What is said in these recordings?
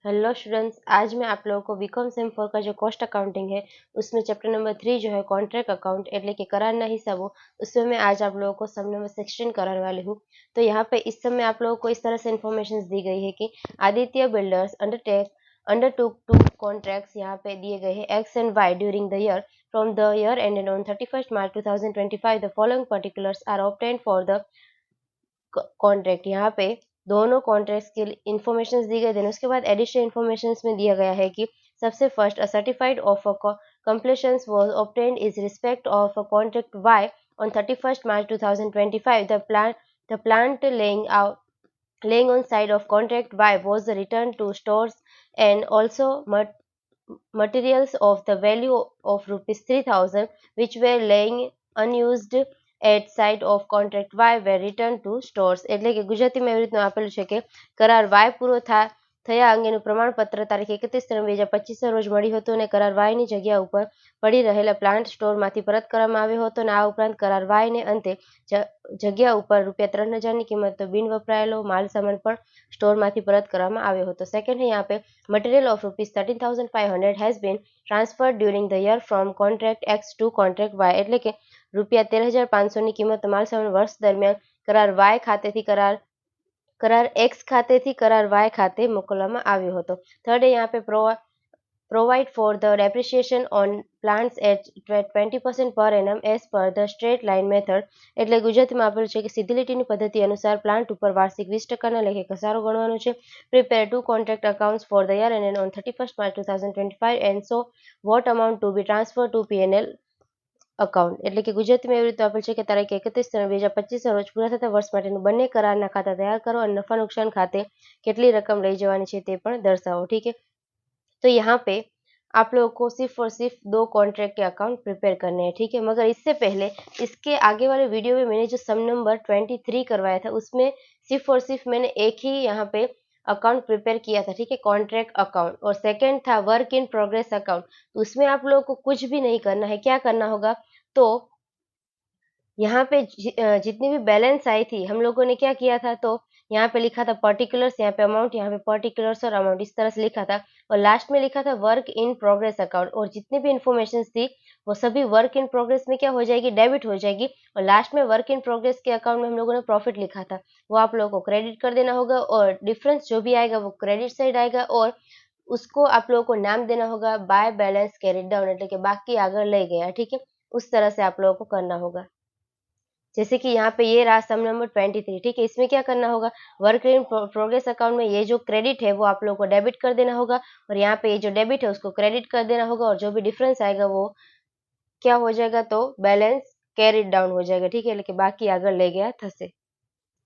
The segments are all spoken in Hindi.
हेलो स्टूडेंट्स, आज मैं आप लोगों को बीकॉम सेम 4 का जो कॉस्ट अकाउंटिंग है उसमें चैप्टर नंबर 3 जो है कॉन्ट्रैक्ट अकाउंट એટલે કે करारना हिसाबो, उसमें मैं आज आप लोगों को सम नंबर 16 कराने वाली हूँ। तो यहाँ पे इस समय आप लोगों को इस तरह से इन्फॉर्मेशन दी गई है कि Aditya builders undertook two contracts यहाँ पे दिए गए हैं X and Y during the year from the year ended on 31st March 2025 the following particulars are obtained for the contract. यहाँ पे दोनों कॉन्ट्रैक्ट्स के इन्फॉर्मेशन दी गई। देन उसके बाद एडिशनल इन्फॉर्मेशन में दिया गया है कि सबसे first a certified of a completion was obtained is respect of a contract Y on 31st March 2025. The plant laying on side of contract Y was returned to stores and also materials of the value of rupees 3000 which were laying unused at site of contract Y were returned to stores. એટલે કે ગુજરાતીમાં એવી રીતનું આપેલું છે કે કરાર Y પૂરો થયા અંગેનું પ્રમાણપત્ર તારીખ 31/3/2025 રોજ મળ્યું હતું અને કરાર Y ની જગ્યા ઉપર પડી રહેલા પ્લાન્ટ સ્ટોરમાંથી પરત કરવામાં આવ્યો હતો અને આ ઉપરાંત કરાર Y ને અંતે જગ્યા ઉપર ₹3000 ની કિંમતનો બિન વપરાયેલો માલ સામાન પણ સ્ટોરમાંથી પરત કરવામાં આવ્યો હતો. સેકન્ડ है यहाँ पे material of rupees 13,500 has been transferred during the year from contract X to contract Y એટલે કે ₹13,500 ની કિંમતનો માલ સામાન વર્ષ દરમિયાન કરાર Y ખાતેથી કરાર X ખાતેથી કરાર Y ખાતે મોકલવામાં આવ્યો હતો. થર્ડ है यहाँ पे provide for the depreciation on plants at 20% per annum as per the straight line method એટલે ગુજરાતીમાં આપેલું છે કે સીધી લીટીની પદ્ધતિ અનુસાર પ્લાન્ટ ઉપર વાર્ષિક 20%ના લેખે ઘસારો ગણવાનો છે. Prepare two contract accounts for the year ended on 31st March 2025 and so what amount to be transferred to P&L account એટલે કે ગુજરાતીમાં એવી રીતે આપેલ છે કે તારીખ 31/3/2025 રોજ પૂરા થતા વર્ષ માટેનું બંને કરારના ખાતા તૈયાર કરો અને નફા નુકસાન ખાતે કેટલી રકમ લઈ જવાની છે તે પણ દર્શાવો. ठीक है, तो यहाँ पे आप लोगों को सिर्फ और सिर्फ 2 कॉन्ट्रैक्ट के अकाउंट प्रिपेयर करने हैं. ठीक है, मगर इससे पहले इसके आगे वाले वीडियो में मैंने जो सम नंबर 23 करवाया था उसमें सिर्फ और सिर्फ मैंने एक ही यहाँ पे अकाउंट प्रिपेयर किया था. ठीक है, कॉन्ट्रैक्ट अकाउंट, और सेकंड था वर्क इन प्रोग्रेस अकाउंट. तो उसमें आप लोगों को कुछ भी नहीं करना है. क्या करना होगा, तो यहाँ पे जितनी भी बैलेंस आई थी हम लोगों ने क्या किया था, तो यहाँ पे लिखा था पर्टिकुलर्स, यहाँ पे अमाउंट, यहाँ पे पर्टिकुलर्स और अमाउंट इस तरह से लिखा था, और लास्ट में लिखा था वर्क इन प्रोग्रेस अकाउंट. और जितनी भी इन्फॉर्मेशन थी वो सभी वर्क इन प्रोग्रेस में क्या हो जाएगी, डेबिट हो जाएगी. और लास्ट में वर्क इन प्रोग्रेस के अकाउंट में हम लोगों ने प्रॉफिट लिखा था, वो आप लोगों को क्रेडिट कर देना होगा, और डिफरेंस जो भी आएगा वो क्रेडिट साइड आएगा, और उसको आप लोगों को नाम देना होगा बाय बैलेंस कैरिड डाउन એટલે કે બાકી આગળ લઈ ગયા. ठीक है, उस तरह से आप लोगों को करना होगा. जैसे कि यहाँ पे ये रहा सम नंबर 23. ठीक है, इसमें क्या करना होगा, वर्क इन प्रोग्रेस अकाउंट में ये जो क्रेडिट है वो आप लोगों को डेबिट कर देना होगा, और यहाँ पे ये जो डेबिट है उसको क्रेडिट कर देना होगा, और जो भी डिफरेंस आएगा वो क्या हो जाएगा, तो बैलेंस कैरिड डाउन हो जाएगा. ठीक है, એટલે કે બાકી આગળ લઈ ગયા થશે.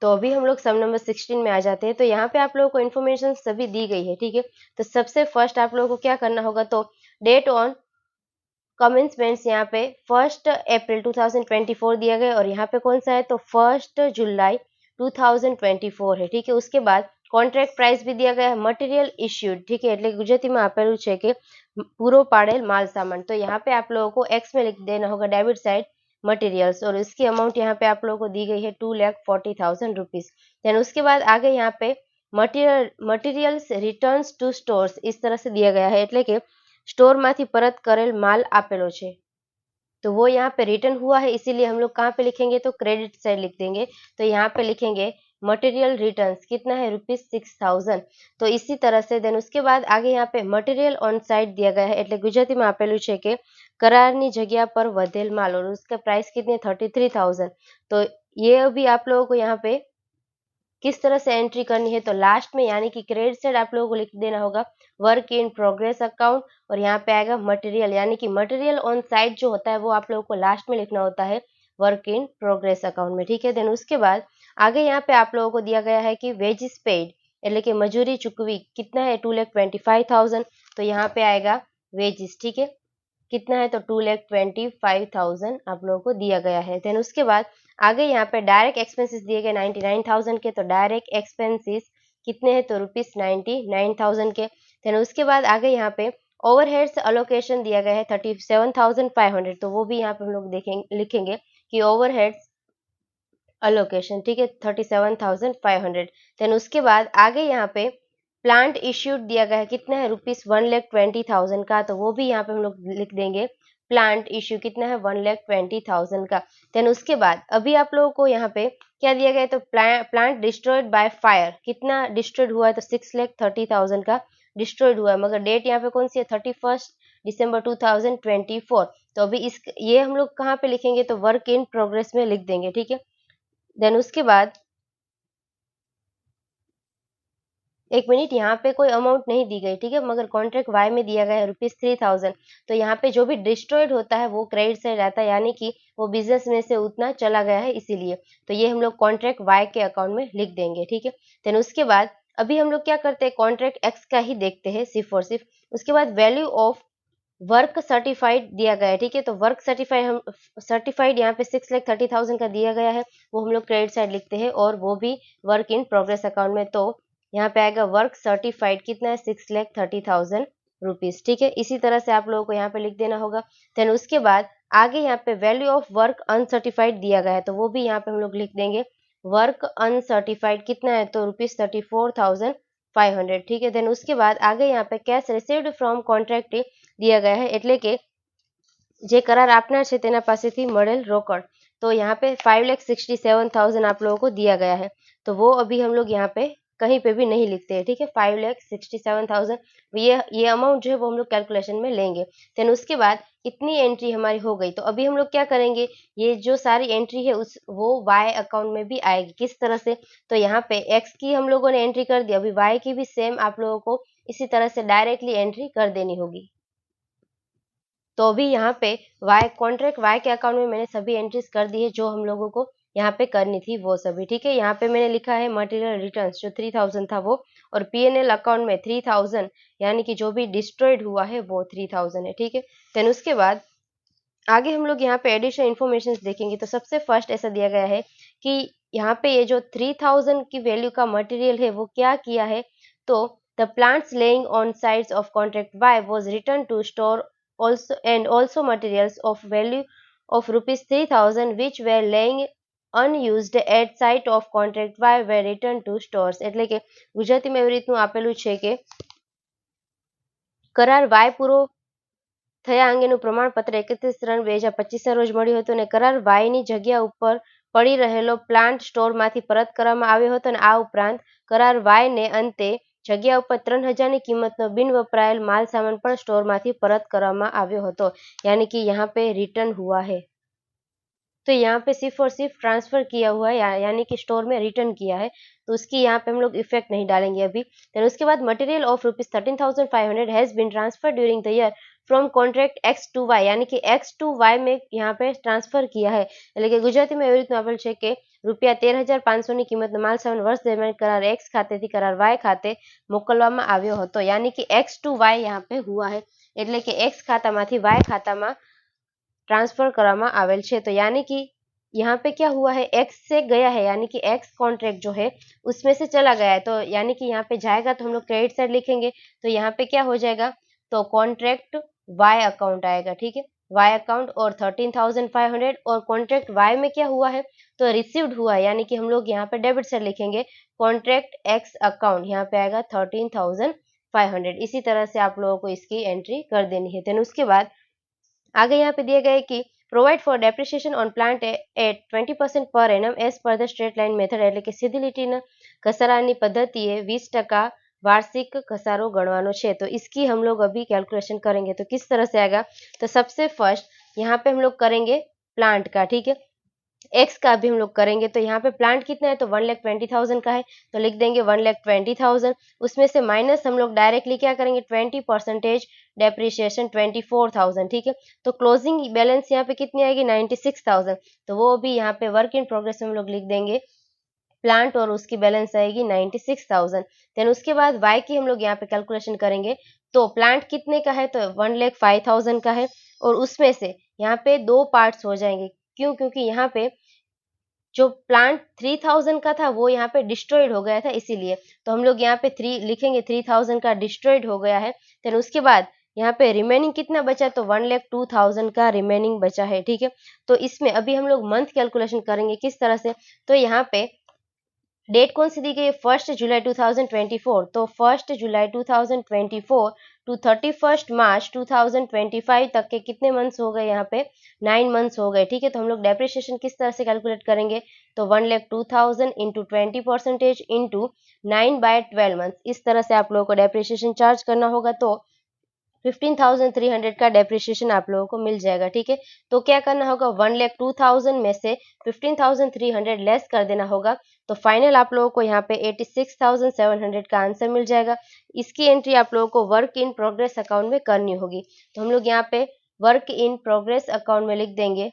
तो अभी हम लोग सम नंबर 16 में आ जाते हैं. तो यहाँ पे आप लोगों को इन्फॉर्मेशन सभी दी गई है. ठीक है, तो सबसे फर्स्ट आप लोगों को क्या करना होगा, तो डेट ऑन कमेंसमेंट्स यहाँ पे 1 अप्रैल 2024 दिया गया, और यहाँ पे कौन सा है, तो 1 जुलाई 2024 है. ठीक है, उसके बाद कॉन्ट्रैक्ट प्राइस भी दिया गया है, मटेरियल इश्यूड. ठीक है, એટલે ગુજરાતીમાં આપેલું છે કે પૂરો પાડેલ માલ સામાન. तो यहाँ पे आप लोगों को एक्स में लिख देना होगा डेबिट साइड मटेरियल्स, और इसकी अमाउंट यहाँ पे आप लोगों को दी गई है 2,40,000 रुपीज. देन उसके बाद आगे यहाँ पे मटेरियल्स रिटर्न्स टू स्टोर्स इस तरह से दिया गया है, એટલે કે स्टोरમાંથી परत करेल माल आपेलो छे, तो वो यहाँ पे रिटर्न हुआ है, इसीलिए हम लोग कहाँ पे लिखेंगे, तो क्रेडिट साइड लिख देंगे. तो यहाँ पे लिखेंगे मटेरियल रिटर्न्स कितना है, ₹6000. तो इसी तरह से देन उसके बाद आगे यहाँ पे मटेरियल ऑन साइड दिया गया है, એટલે ગુજરાતીમાં આપેલું છે કે करारनी जगह पर વધેલ माल, और उसका प्राइस कितनी है, 33,000. तो ये अभी आप लोगों को यहाँ पे किस तरह से एंट्री करनी है, तो लास्ट में यानी कि क्रेडिट साइड आप लोगों को लिख देना होगा वर्क इन प्रोग्रेस अकाउंट, और यहाँ पे आएगा मटेरियल, यानी कि मटेरियल ऑन साइड जो होता है वो आप लोगों को लास्ट में लिखना होता है वर्क इन प्रोग्रेस अकाउंट में. ठीक है, देन उसके बाद आगे यहाँ पे आप लोगों को दिया गया है कि वेजिस पेड એટલે કે મજૂરી ચૂકવી कितना है, 2,25,000. तो यहाँ पे आएगा वेजिस. ठीक है, कितना है, तो 2,25,000 आप लोगों को दिया गया है. देन उसके बाद आगे यहाँ पे डायरेक्ट एक्सपेंसेस दिए गए 99,000 के, तो डायरेक्ट एक्सपेंसेस कितने हैं, तो ₹99,000 के. देन उसके बाद आगे यहाँ पे ओवरहेड्स अलोकेशन दिया गया है 37,500. तो वो भी यहाँ पे हम लोग देखेंगे, लिखेंगे कि ओवरहेड्स अलोकेशन. ठीक है, 37,500. देन उसके बाद आगे यहाँ पे प्लांट इश्यूड दिया गया है कितना है ₹1,20,000 का, तो वो भी यहाँ पे हम लोग लिख देंगे प्लांट इश्यू कितना है 1,20,000 का। देन उसके बाद अभी आप लोगों को यहाँ पे क्या दिया गया है, तो प्लांट डिस्ट्रॉयड बाय फायर कितना डिस्ट्रॉयड हुआ है, तो 6,30,000 का डिस्ट्रॉयड हुआ है, मगर डेट यहाँ पे कौन सी है 31 दिसंबर 2024। तो अभी इस ये हम लोग कहाँ पे लिखेंगे, तो वर्क इन प्रोग्रेस में लिख देंगे, ठीक है। देन उसके बाद एक मिनट, यहाँ पे कोई अमाउंट नहीं दी गई, ठीक है, मगर कॉन्ट्रैक्ट वाई में दिया गया है ₹3,000। तो यहाँ पे जो भी डिस्ट्रॉयड होता है वो क्रेडिट साइड आता है, यानी कि वो बिजनेस में से उतना चला गया है इसीलिए। तो ये हम लोग कॉन्ट्रैक्ट वाई के अकाउंट में लिख देंगे, ठीक है। देन उसके बाद अभी हम लोग क्या करते हैं, कॉन्ट्रैक्ट एक्स का ही देखते हैं सिर्फ और सिर्फ। उसके बाद वैल्यू ऑफ वर्क सर्टिफाइड दिया गया है, ठीक है। तो वर्क सर्टिफाइड यहाँ पे 6,30,000 का दिया गया है, वो हम लोग क्रेडिट साइड लिखते हैं, और वो भी वर्क इन प्रोग्रेस अकाउंट में। तो यहाँ पे आएगा वर्क सर्टिफाइड कितना है ₹6,30,000, ठीक है। इसी तरह से आप लोगों को यहाँ पे लिख देना होगा। देन उसके बाद आगे यहाँ पे वैल्यू ऑफ वर्क अनसर्टिफाइड दिया गया है, तो वो भी यहाँ पे हम लोग लिख देंगे वर्क अनसर्टिफाइड कितना है, तो ₹34,500, ठीक है। देन उसके बाद आगे यहाँ पे कैश रिसीव्ड फ्रॉम कॉन्ट्रैक्ट दिया गया है, એટલે કે જે કરાર આપનાર છે તેના પાસેથી મળેલ રોકડ। तो यहाँ पे 5,67,000 आप लोगों को दिया गया है, तो वो अभी हम लोग यहाँ पे कहीं पे भी नहीं लिखते हैं, ठीक है। 5,67,000 ये अमाउंट जो है वो हम लोग कैलकुलेशन में लेंगे। देन उसके बाद इतनी एंट्री हमारी हो गई, तो अभी हम लोग क्या करेंगे, ये जो सारी एंट्री है उस वो वाई अकाउंट में भी आएगी। किस तरह से, तो यहाँ पे एक्स की हम लोगों ने एंट्री कर दी, अभी वाई की भी सेम आप लोगों को इसी तरह से डायरेक्टली एंट्री कर देनी होगी। तो अभी यहाँ पे वाई कॉन्ट्रैक्ट वाई के अकाउंट में मैंने सभी एंट्रीज कर दी है जो हम लोगों को यहाँ पे करनी थी वो सभी, ठीक है। यहाँ पे मैंने लिखा है मटेरियल रिटर्न्स जो 3,000 था वो, और पीएनएल अकाउंट में 3,000 यानी कि जो भी डिस्ट्रॉयड हुआ है वो 3,000 है, ठीक है। देन उसके बाद आगे हम लोग यहाँ पे एडिशनल इन्फॉर्मेशन देखेंगे, तो सबसे फर्स्ट ऐसा दिया गया है कि यहाँ पे ये जो 3,000 की वैल्यू का मटेरियल है वो क्या किया है, तो the plants lying on sides of contract Y was return to store also and also materials of value of ₹3,000 which were laying unused at site of contract Y were returned to stores। એટલે કે ગુજરાતીમાં એવી રીતનું આપેલું છે કે કરાર વાય પૂરો થયા અંગેનું પ્રમાણપત્ર 31/3/2025 રોજ મળ્યું હતું અને કરાર વાયની જગ્યા ઉપર પડી રહેલો પ્લાન્ટ સ્ટોરમાંથી પરત કરવામાં આવ્યો હતો, અને આ ઉપરાંત કરાર વાયને અંતે જગ્યા ઉપર 3,000 કિંમતનો બિન वपराયેલ माल सामान પણ સ્ટોરમાંથી પરત કરવામાં આવ્યો હતો, यानी कि यहाँ पे रिटर्न हुआ है। तो यहाँ पे सिर्फ और सिर्फ ट्रांसफर किया हुआ है, यानी कि स्टोर में रिटर्न किया है, तो उसकी यहाँ पे हम लोग इफेक्ट नहीं डालेंगे अभी। देन उसके बाद material of ₹13,500 has been transfer during the year from contract X to Y, यानी कि एक्स टू वाई में यहाँ पे ट्रांसफर किया है, એટલે કે ગુજરાતીમાં એવી રીતનું આપેલ છે કે ₹13,500 ની કિંમતનો માલ સામાન વર્ષ દરમિયાન करार एक्स ખાતેથી करार वाई ખાતે મોકલવામાં આવ્યો હતો, यानी कि एक्स टू वाई यहाँ पे हुआ है, એટલે કે एक्स ખાતામાંથી वाई ખાતામાં ट्रांसफर કરવામાં आवेल છે। तो यानी कि यहाँ पे क्या हुआ है, एक्स से गया है, यानी कि एक्स कॉन्ट्रैक्ट जो है उसमें से चला गया है, तो यानी कि यहाँ पे जाएगा तो हम लोग क्रेडिट साइड लिखेंगे, तो यहाँ पे क्या हो जाएगा, तो कॉन्ट्रैक्ट वाई अकाउंट आएगा, ठीक है, वाई अकाउंट और 13,500, और कॉन्ट्रैक्ट वाई में क्या हुआ है, तो रिसीव्ड हुआ है, यानी कि हम लोग यहाँ पे डेबिट साइड लिखेंगे, कॉन्ट्रैक्ट एक्स अकाउंट यहाँ पे आएगा 13,500। इसी तरह से आप लोगों को इसकी एंट्री कर देनी है। देन उसके बाद आगे यहाँ पे दिए गए कि provide for depreciation on plant at 20% per annum as per the straight line method, એટલે કે સીધી લીટીના ઘસારાની પદ્ધતિએ 20% वार्षिक घसारो गणवानो છે। तो इसकी हम लोग अभी कैलकुलेशन करेंगे, तो किस तरह से आएगा, तो सबसे फर्स्ट यहाँ पे हम लोग करेंगे प्लांट का, ठीक है, एक्स का भी हम लोग करेंगे। तो यहाँ पे प्लांट कितना है, तो 1,20,000 का है, तो लिख देंगे 1,20,000, उसमें से माइनस हम लोग डायरेक्टली क्या करेंगे 20% डेप्रिसिएशन 24,000, ठीक है। तो क्लोजिंग बैलेंस यहाँ पे कितनी आएगी 96,000, तो वो भी यहाँ पे वर्क इन प्रोग्रेस में हम लोग लिख देंगे प्लांट, और उसकी बैलेंस आएगी 96,000। देन उसके बाद वाई की हम लोग यहाँ पे कैलकुलेशन करेंगे, तो प्लांट कितने का है, तो 1,05,000 का है, और उसमें से यहाँ पे दो पार्ट्स हो जाएंगे, क्यों, क्योंकि यहाँ पे जो प्लांट 3,000 का था वो यहाँ पे डिस्ट्रॉयड हो गया था, इसीलिए तो हम लोग यहाँ पे 3 लिखेंगे, 3,000 का डिस्ट्रॉयड हो गया है। फिर उसके बाद यहाँ पे रिमेनिंग कितना बचा, तो 1,02,000 का रिमेनिंग बचा है, ठीक है। तो इसमें अभी हम लोग मंथ कैलकुलेशन करेंगे किस तरह से, तो यहाँ पे डेट कौन सी दी गई है, 1 जुलाई 2024। तो 1 जुलाई 2024 टू 31 मार्च 2025 तक के कितने मंथ्स हो गए, यहाँ पे 9 मंथ्स हो गए। ठीक है, तो हम लोग डेप्रिसिएशन किस तरह से कैलकुलेट करेंगे, तो 1,02,000 इंटू 20% इंटू 9/12 मंथ्स, इस तरह से आप लोगों को डेप्रिसिएशन चार्ज करना होगा। तो 15,300 का डेप्रिसिएशन आप लोगों को मिल जाएगा। ठीक है, तो क्या करना होगा, 1,02,000 में से 15,300 लेस कर देना होगा। तो फाइनल आप लोगों को यहाँ पे 86,700 का आंसर मिल जाएगा। इसकी एंट्री आप लोगों को वर्क इन प्रोग्रेस अकाउंट में करनी होगी। तो हम लोग यहाँ पे वर्क इन प्रोग्रेस अकाउंट में लिख देंगे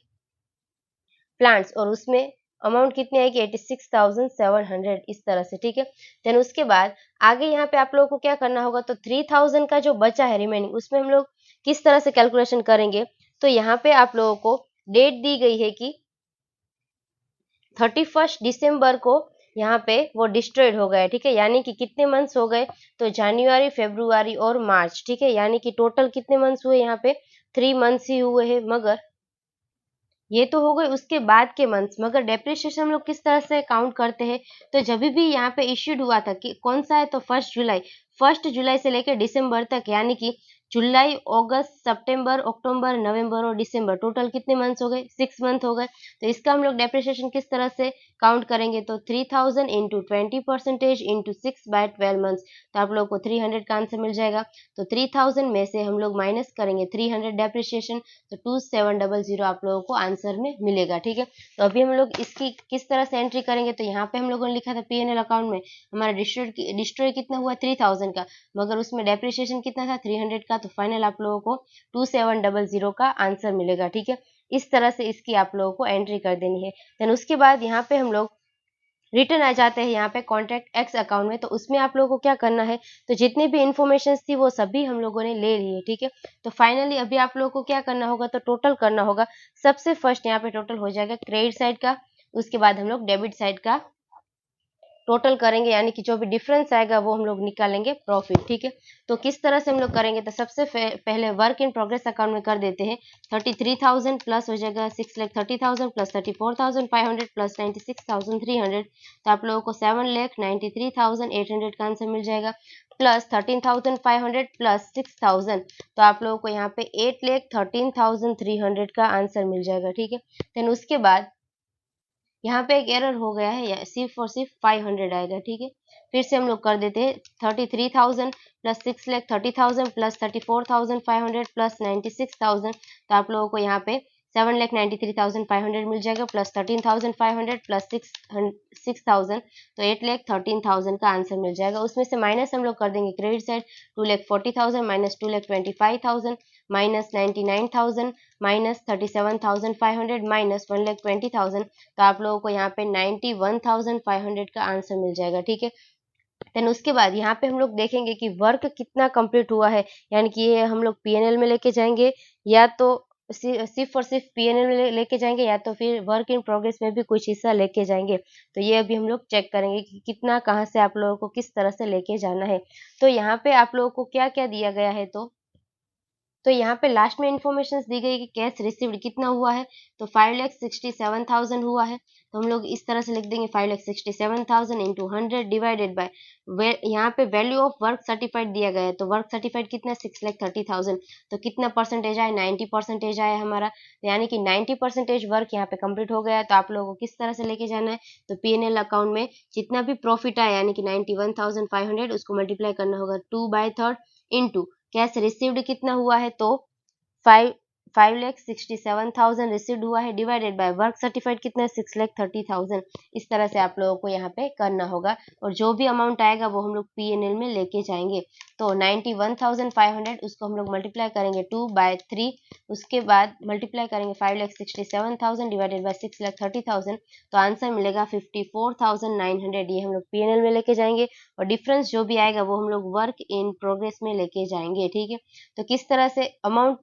प्लांट्स, और उसमें अमाउंट कितनी आएगी, 86,700, इस तरह से। ठीक है, देन उसके बाद आगे यहाँ पे आप लोगों को क्या करना होगा, तो 3,000 का जो बचा है रिमेनिंग, उसमें हम लोग किस तरह से कैलकुलेशन करेंगे। तो यहाँ पे आप लोगों को डेट दी गई है कि 31 दिसंबर को यहाँ पे वो डिस्ट्रॉयड हो गया। ठीक है, यानी कि कितने मंथ्स हो गए, तो जनवरी, फरवरी और मार्च। ठीक है, यानी कि टोटल कितने मंथ्स हुए, यहाँ पे 3 मंथ्स ही हुए हैं। मगर ये तो हो गए उसके बाद के मंथ्स, मगर डेप्रिसिएशन हम लोग किस तरह से काउंट करते हैं, तो जब भी यहाँ पे इश्यूड हुआ था कि कौन सा है, तो 1 जुलाई, 1 जुलाई से लेकर दिसंबर तक, यानी कि जुलाई, अगस्त, सितंबर, अक्टूबर, नवंबर और दिसंबर, टोटल कितने मंथ्स हो गए, 6 मंथ हो गए। तो इसका हम लोग डेप्रिसिएशन किस तरह से काउंट करेंगे, तो 3,000 इंटू 20% इंटू 6/12 मंथ्स, तो आप लोग को 300 का आंसर मिल जाएगा। तो 3,000 में से हम लोग माइनस करेंगे 300 डेप्रिसिएशन, तो 2700 आप लोगों को आंसर में मिलेगा। ठीक है, तो अभी हम लोग इसकी किस तरह से एंट्री करेंगे, तो यहाँ पे हम लोगों ने लिखा था पीएनएल अकाउंट में हमारा डिस्ट्रॉय कितना हुआ, 3,000 का, मगर उसमें डेप्रिसिएशन कितना था, 300 का। तो फाइनल आप लोगों को 2700 का आंसर मिलेगा। ठीक है, इस तरह से इसकी आप लोगों को एंट्री कर देनी है। देन उसके बाद यहाँ पे हम लोग रिटर्न आ जाते हैं यहाँ पे कॉन्ट्रैक्ट एक्स अकाउंट में। तो उसमें आप लोगों को क्या करना है, तो जितनी भी इंफॉर्मेशन थी वो सभी हम लोगों ने ले ली है। ठीक है, तो फाइनली अभी आप लोगों को क्या करना होगा, तो टोटल करना होगा। सबसे फर्स्ट यहाँ पे टोटल हो जाएगा क्रेडिट साइड का, उसके बाद हम लोग डेबिट साइड का टोटल करेंगे, यानी कि जो भी डिफरेंस आएगा वो हम लोग निकालेंगे प्रॉफिट। ठीक है, तो किस तरह से हम लोग करेंगे, तो सबसे पहले वर्क इन प्रोग्रेस अकाउंट में कर देते हैं। 33,000 प्लस हो जाएगा 6,30,000 प्लस 34,500 प्लस 96,300, तो आप लोगों को 7,93,800 का आंसर मिल जाएगा। प्लस 13,500 प्लस 6,000, तो आप लोगों को यहाँ पे 8,13,300 का आंसर मिल जाएगा। ठीक है, देन उसके बाद यहाँ पे एक एरर हो गया है, सिर्फ और सिर्फ 500 आएगा। ठीक है, फिर से हम लोग कर देते हैं। 33,000 प्लस 6,30,000 प्लस 34,500 प्लस 96,000, तो आप लोगों को यहाँ पे 7,93,500 मिल जाएगा। प्लस 13,500 प्लस 6,000, तो 8,13,000 का आंसर मिल जाएगा। उसमें से माइनस हम लोग कर देंगे credit side, 2,40,000 minus 2,25,000 minus 99,000 minus 37,500 minus 1,20,000, तो आप लोगों को यहाँ पे 91,500 का आंसर मिल जाएगा। ठीक है, देन उसके बाद यहाँ पे हम लोग देखेंगे कि वर्क कितना कंप्लीट हुआ है, यानी कि ये हम लोग पीएनएल में लेके जाएंगे, या तो सिर्फ और सिर्फ पीएनएल में लेके जाएंगे, या तो फिर वर्क इन प्रोग्रेस में भी कुछ हिस्सा लेके जाएंगे। तो ये अभी हम लोग चेक करेंगे कि कितना कहाँ से आप लोगों को किस तरह से लेके जाना है। तो यहाँ पे आप लोगों को क्या क्या दिया गया है, तो यहाँ पे लास्ट में इंफॉर्मेशन दी गई कि कैश रिसीव्ड कितना हुआ है, तो 5,67,000 हुआ है। तो हम लोग इस तरह से लिख देंगे 5,67,000 इंटू 100 डिवाइडेड बाय, यहाँ पे वैल्यू ऑफ वर्क सर्टिफाइड दिया गया है, तो वर्क सर्टिफाइड कितना है, 6,30,000। तो कितना परसेंटेज आया, 90% आया हमारा, तो यानी कि 90% वर्क यहाँ पे कंप्लीट हो गया है। तो आप लोगों को किस तरह से लेके जाना है, तो पीएनएल अकाउंट में जितना भी प्रॉफिट आया, यानी कि 91,500, उसको मल्टीप्लाई करना होगा 2/3 इंटू कैश रिसीव्ड कितना हुआ है, तो 5,67,000 रिसीव्ड हुआ है, डिवाइडेड बाय वर्क सर्टिफाइड कितना है, 6,30,000। इस तरह से आप लोगों को यहाँ पे करना होगा, और जो भी अमाउंट आएगा वो हम लोग पीएनएल में लेके जाएंगे। तो 91,500 उसको हम लोग मल्टीप्लाई करेंगे 2/3, उसके बाद मल्टीप्लाई करेंगे 5,67,000 डिवाइडेड बाय 6,30,000, तो आंसर मिलेगा 54,900। ये हम लोग पीएनएल में लेके जाएंगे, और डिफरेंस जो भी आएगा वो हम लोग वर्क इन प्रोग्रेस में लेके जाएंगे। ठीक है, तो किस तरह से अमाउंट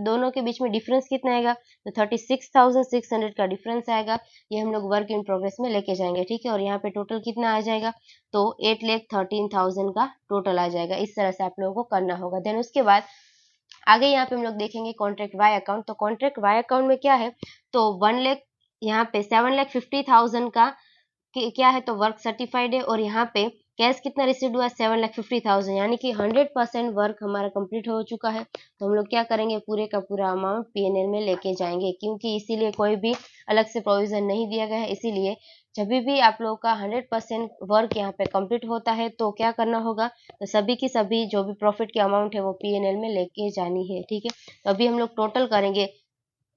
दोनों के बीच में डिफरेंस कितना आएगा, तो 36,600 का डिफरेंस आएगा, ये हम लोग वर्क इन प्रोग्रेस में लेके जाएंगे। ठीक है, और यहाँ पे टोटल कितना आ जाएगा, तो 8,13,000 का टोटल आ जाएगा। इस तरह से आप लोगों को करना होगा। देन उसके बाद आगे यहाँ पे हम लोग देखेंगे कॉन्ट्रैक्ट वाई अकाउंट। तो कॉन्ट्रैक्ट वाई अकाउंट में क्या है, तो 1 लाख, यहाँ पे 7,50,000 का क्या है, तो वर्क सर्टिफाइड है, और यहाँ पे कैश कितना रिसीव हुआ, 7,50,000, यानी कि 100% वर्क हमारा कंप्लीट हो चुका है। तो हम लोग क्या करेंगे, पूरे का पूरा अमाउंट पीएनएल में लेके जाएंगे, क्योंकि इसीलिए कोई भी अलग से प्रोविजन नहीं दिया गया है। इसीलिए जब भी आप लोगों का 100% वर्क यहाँ पे कंप्लीट होता है तो क्या करना होगा, तो सभी की सभी जो भी प्रॉफिट की अमाउंट है वो पीएनएल में लेके जानी है। ठीक है, तो अभी हम लोग टोटल करेंगे।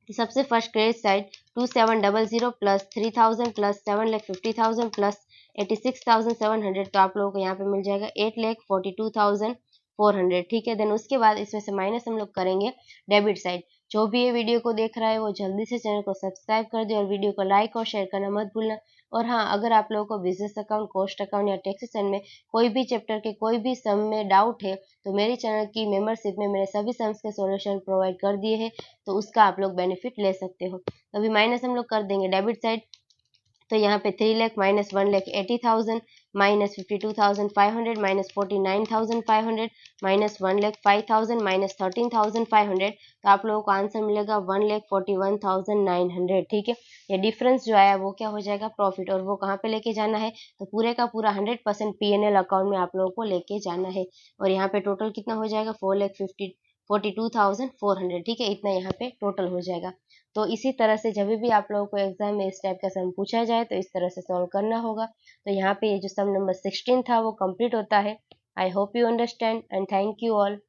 तो सबसे first credit side 2700 plus 3000 plus 7,50,000 plus 86,700, तो आप लोगों को यहाँ पे मिल जाएगा 8,42,400। ठीक है, देन उसके बाद इसमें से माइनस हम लोग करेंगे डेबिट साइड। जो भी ये वीडियो को देख रहा है वो जल्दी से चैनल को सब्सक्राइब कर दे और वीडियो को लाइक और शेयर करना मत भूलना। और हाँ, अगर आप लोगों को बिजनेस अकाउंट, कॉस्ट अकाउंट या टैक्सेशन में कोई भी चैप्टर के कोई भी सम में डाउट है, तो मेरे चैनल की मेंबरशिप में मैंने सभी सम्स के सॉल्यूशन प्रोवाइड कर दिए हैं, तो उसका आप लोग बेनिफिट ले सकते हो। तो अभी माइनस हम लोग कर देंगे डेबिट साइड। तो यहाँ पे 3 lakh minus 1,80,000 minus 52,500 minus 49,500 minus 1,05,000 minus 13,500, तो आप लोगों को आंसर मिलेगा 1,41,900। ठीक है, ये डिफरेंस जो आया वो क्या हो जाएगा, प्रॉफिट, और वो कहाँ पे लेके जाना है, तो पूरे का पूरा 100% पीएनएल अकाउंट में आप लोगों को लेके जाना है। और यहाँ पे टोटल कितना हो जाएगा, 4,42,400। ठीक है, इतना यहाँ पे टोटल हो जाएगा। तो इसी तरह से जब भी आप लोगों को एग्जाम में इस टाइप का सम पूछा जाए तो इस तरह से सॉल्व करना होगा। तो यहाँ पे ये जो सम नंबर 16 था वो कंप्लीट होता है। I hope you understand and thank you all.